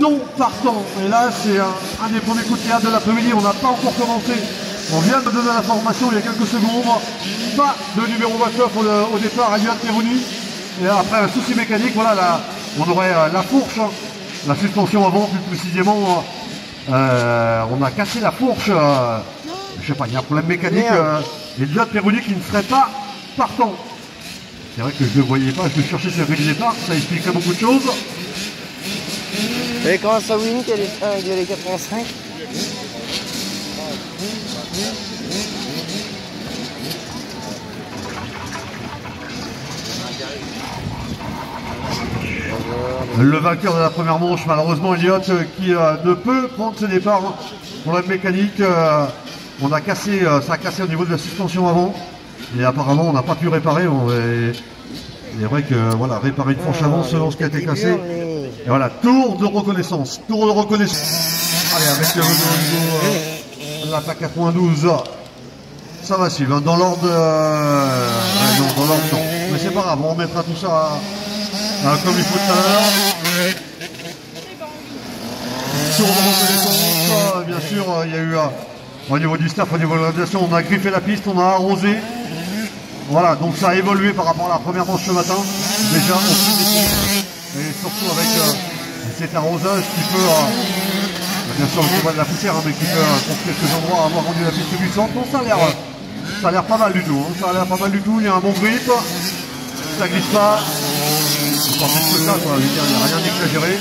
non partant. Et là, c'est un des premiers coups de théâtre de l'après-midi. On n'a pas encore commencé. On vient de donner l'information il y a quelques secondes. Pas de numéro 29 au départ à Elliot Peroni. Et après un souci mécanique, voilà, on aurait la fourche, la suspension avant, plus précisément. On a cassé la fourche. Je sais pas, il y a un problème mécanique. Elliot Peroni qui ne serait pas partant. C'est vrai que je ne le voyais pas, je le cherchais sur le grille de départ, ça expliquerait beaucoup de choses. Et comment ça, Winnie, qu'elle est les 85? Le vainqueur de la première manche, malheureusement, Elliot, qui ne peut prendre ce départ pour la mécanique. On a cassé, ça a cassé au niveau de la suspension avant. Et apparemment, on n'a pas pu réparer. Il est vrai que voilà, réparer une fourche avant selon ce qui a été cassé. Et voilà, tour de reconnaissance. Tour de reconnaissance. Allez, avec le niveau l'attaque 92. Ça va suivre. Dans l'ordre. Non, dans l'ordre, non. Mais c'est pas grave, on remettra tout ça comme il faut tout à l'heure. Tour de reconnaissance. Bien sûr, il y a eu au niveau du staff, au niveau de l'organisation, on a griffé la piste, on a arrosé. Voilà, donc ça a évolué par rapport à la première manche ce matin. Déjà, et surtout avec cet arrosage qui peut, bien sûr, on voit de la poussière, mais qui peut, pour quelques endroits, avoir rendu la piste glissante. Non, ça a l'air pas mal du tout. Hein. Ça a l'air pas mal du tout. Il y a un bon grip. Ça glisse pas. C'est pas plus que ça, quoi. Il n'y a rien d'exagéré.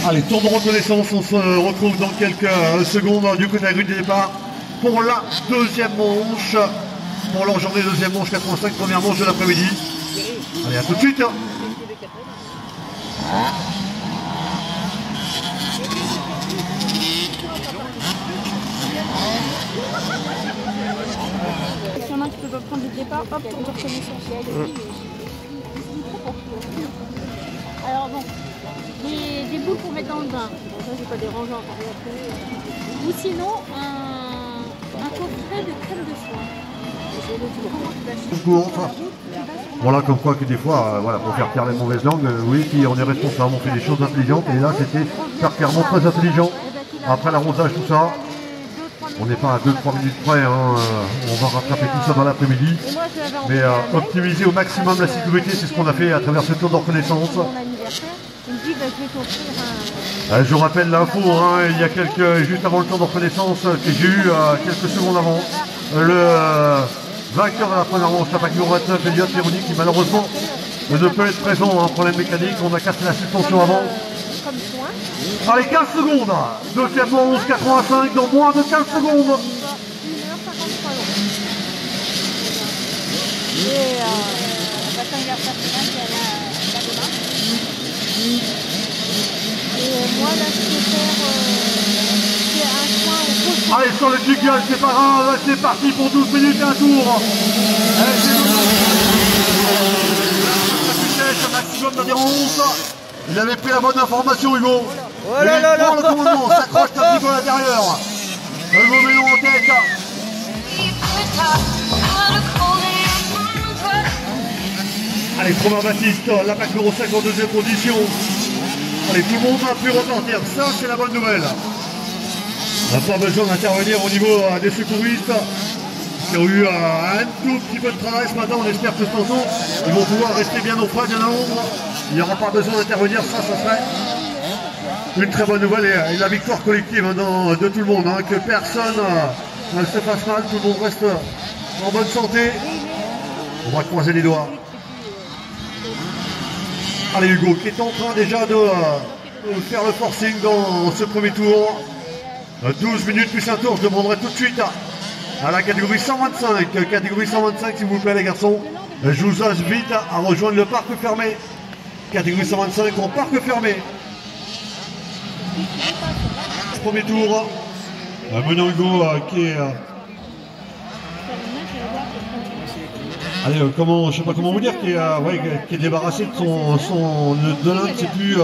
Allez, tour de reconnaissance, on se retrouve dans quelques secondes du côté de la grille de départ pour la deuxième manche, pour leur journée deuxième manche 85, première manche de l'après-midi. Allez, à tout de suite. Si on a qui peut pas prendre le départ, hop, on peut reconnaissance. Alors bon, des boules pour mettre dans le bain. Bon, ça, c'est pas dérangeant. Ou sinon, un coffret de crème de soin. Voilà, comme quoi que des fois, voilà, pour faire taire les mauvaises langues, oui, puis on est responsable, on fait des choses intelligentes, et là c'était clairement très intelligent. Après l'arrosage, tout ça, on n'est pas à 2-3 minutes près, hein, on va rattraper tout ça dans l'après-midi. Mais optimiser au maximum la sécurité, c'est ce qu'on a fait à travers ce tour de reconnaissance. Je rappelle l'info, hein, il y a juste avant le tour de reconnaissance que j'ai eu quelques secondes avant, le vainqueur de la première manche, la numéro 29, Elliot Peroni, qui malheureusement ne peut être présent, hein, problème mécanique, on a cassé la suspension avant. Allez, 15 secondes, deuxième manche 85 dans moins de 15 secondes. Moi là je peux faire un soin au poste. Allez, sur le jiggle, c'est pas grave, c'est parti pour 12 minutes et un tour. Un maximum d'adhérence. Il avait pris la bonne information, Hugo. Oh là là là. Le commandement s'accroche un petit peu à l'intérieur. Le Momélo en tête. Allez, Romain Baptiste, la plaque numéro 5 en deuxième position. Allez, tout le monde a pu repartir, ça c'est la bonne nouvelle. On n'a pas besoin d'intervenir au niveau des secouristes qui ont eu un tout petit peu de travail ce matin. On espère que ce temps ils vont pouvoir rester bien au frais, bien à l'ombre. Il n'y aura pas besoin d'intervenir, ça serait une très bonne nouvelle et la victoire collective maintenant de tout le monde. Hein, que personne ne se fasse mal, tout le monde reste en bonne santé. On va croiser les doigts. Allez, Hugo qui est en train déjà de faire le forcing dans ce premier tour. 12 minutes plus un tour, je demanderai tout de suite à la catégorie 125. Catégorie 125 s'il vous plaît les garçons. Je vous invite à rejoindre le parc fermé. Catégorie 125 en parc fermé. Premier tour. Menant Hugo qui est... Allez, je sais pas comment vous dire, qui est débarrassé de l'un de ses plus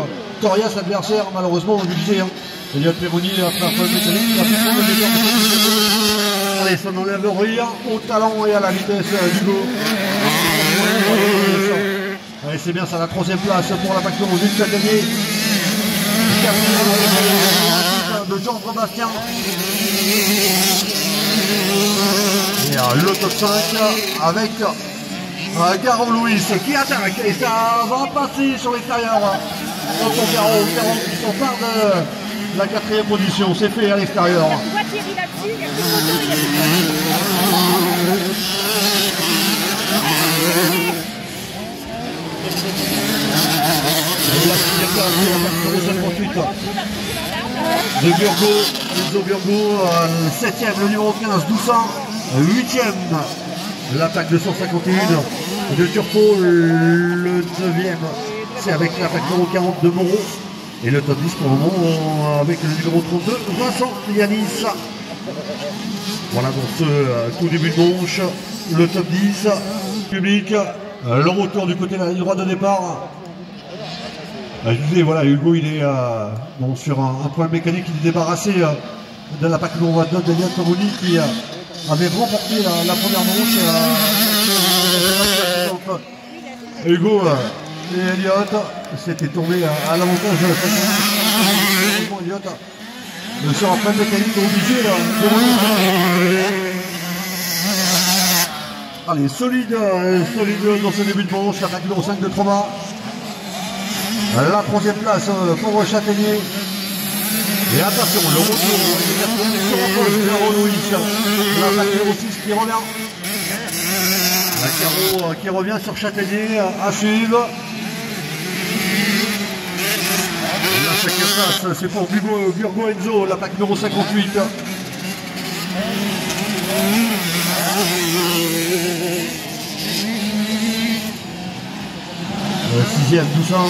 Victorias, l'adversaire, malheureusement obligé. Hein. Elliot Perroni après un peu mécanique. Allez, ça n'enlève rien au talent et à la vitesse d'Hugo. Allez, c'est bien ça, la 3e place pour la Pac Numéro 8 qui a gagné. De Jean-Bastien. Et le top 5 avec Garo Louis qui attaque et ça va passer sur l'extérieur. Pour Garo qui s'empare de la 4e position, c'est fait à l'extérieur. De Burgo, Enzo Burgo, 7e, le numéro 15, Doussin, 8e, l'attaque de 151 de Turco, le 9e, c'est avec l'attaque numéro 40 de Moreau, et le top 10 pour le moment avec le numéro 32, Vincent Yanis. Voilà pour ce tout début de manche, le top 10, public, le retour du côté de la ligne droite de départ. Je vous disais, voilà, Hugo il est bon, sur un point mécanique, il est débarrassé de la Pac Numéro 29 d'Eliott Perroni qui avait remporté la première manche. Hugo et Elliott s'étaient tombés à l'avantage de la Pac Numéro 29. Elliott sur un point mécanique obligé de allez, solide dans ce début de manche, la Pac Numéro 5 de Trauma. La 3e place pour Châtaignier. Et attention, le retour de Garo Louis. La Pac Numéro 6 qui revient. La Garo qui revient sur Châtaignier à suivre. La 5e place, c'est pour Burgo Enzo, la Pac Numéro 58. 6e, Doussin.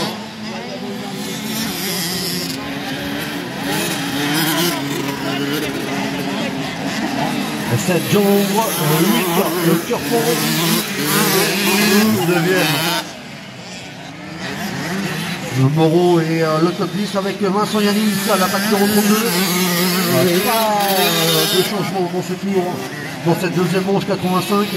7 John, 8 le Turco, 9e le Moreau et le top 10 avec Vincent Yanis à la Pac Numéro 32. Pas de changement dans ce tour, dans cette deuxième manche 85.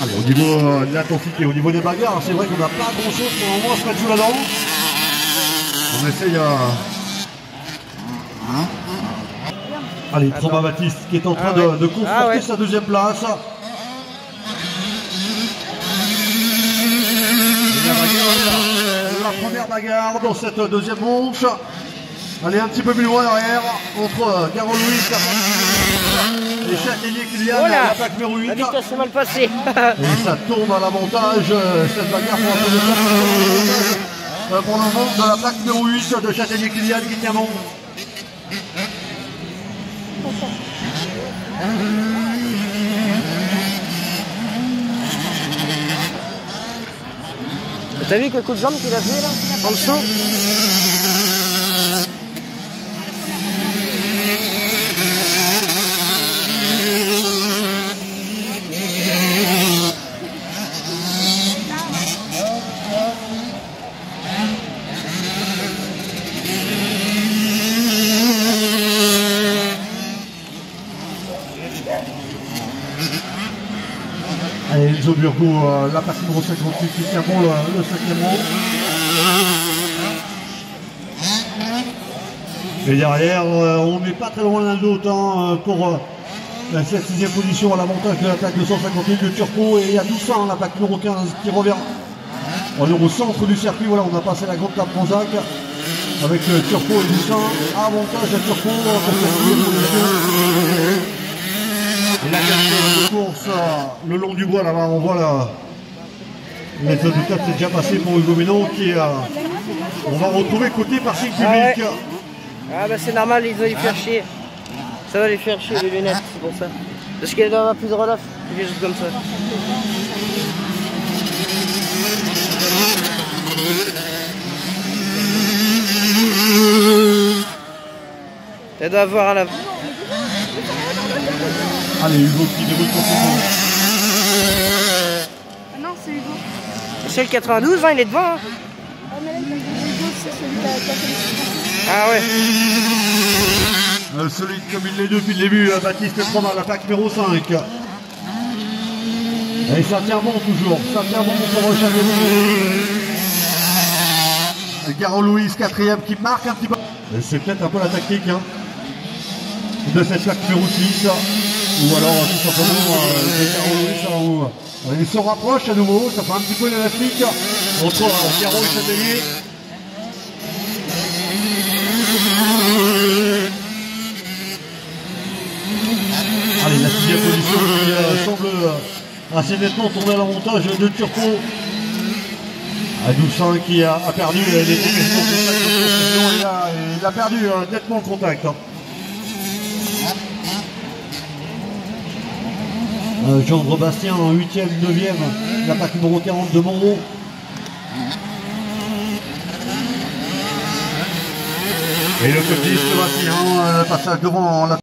Allez, au niveau de l'intensité, au niveau des bagarres, c'est vrai qu'on n'a pas grand chose pour le moment à se mettre sous la dent. On essaye allez, Trauma Baptiste qui est en train de conforter sa 2e place. La première bagarre dans cette 2e manche. Allez, un petit peu plus loin derrière entre Garo Louis et Châtaignier Kylian, la Pac Numéro 8. La vitesse s'est mal passée. Et ça tombe à l'avantage, cette bagarre pour le monde de la Pac Numéro 8 de Châtaignier Kylian qui tient bon. T'as vu quel coup de jambe qu'il a fait là en dessous? Allez, Enzo Burgo, la Pac Numéro 58 qui tient bon le 5e rang. Et derrière, on n'est pas très loin l'un de l'autre hein, pour cette 6e position à l'avantage de l'attaque de 158 de Turco. Et il y a Doussin, la Pac Numéro 15 qui revient. On est au centre du circuit, voilà, on a passé la grande table Transac avec Turco et Doussin. Avantage à Turco pour cette 6e position. Et la quatrième course le long du bois là-bas, on voit la méthode de tête c'est déjà passé pour Hugo Ménon qui on va retrouver côté parking public. Ah bah c'est normal, ils vont les faire chier. Ça va les faire chier les lunettes, c'est pour ça. Parce qu'elle doit avoir plus de relâche, des choses comme ça. Elle doit avoir à la... Allez, Hugo qui déroule son contrôle. Non, c'est Hugo. C'est le 92, hein, il est devant. Hein. c'est celui qui a fait les suspensions. Ah ouais. Celui comme il l'est depuis le début, Baptiste Promal, l'attaque numéro 5. Et ça tient bon toujours, ça tient bon pour Rochelle. Garo Louis, 4e, qui marque un petit peu. C'est peut-être un peu la tactique de cette plaque numéro 6. Ou alors tout simplement Garo Louis, il se rapproche à nouveau, ça fait un petit peu l'élastique entre Garo et Châtelier. Allez, la 6e position qui semble assez nettement tourner à l'avantage de Turco. Doussin qui a perdu les décaissements de contact. Il a perdu nettement le contact. Jean Bastien en 8e, 9e, l'attaque numéro 40 de Monroe. Et le petit Sébastien, passage devant la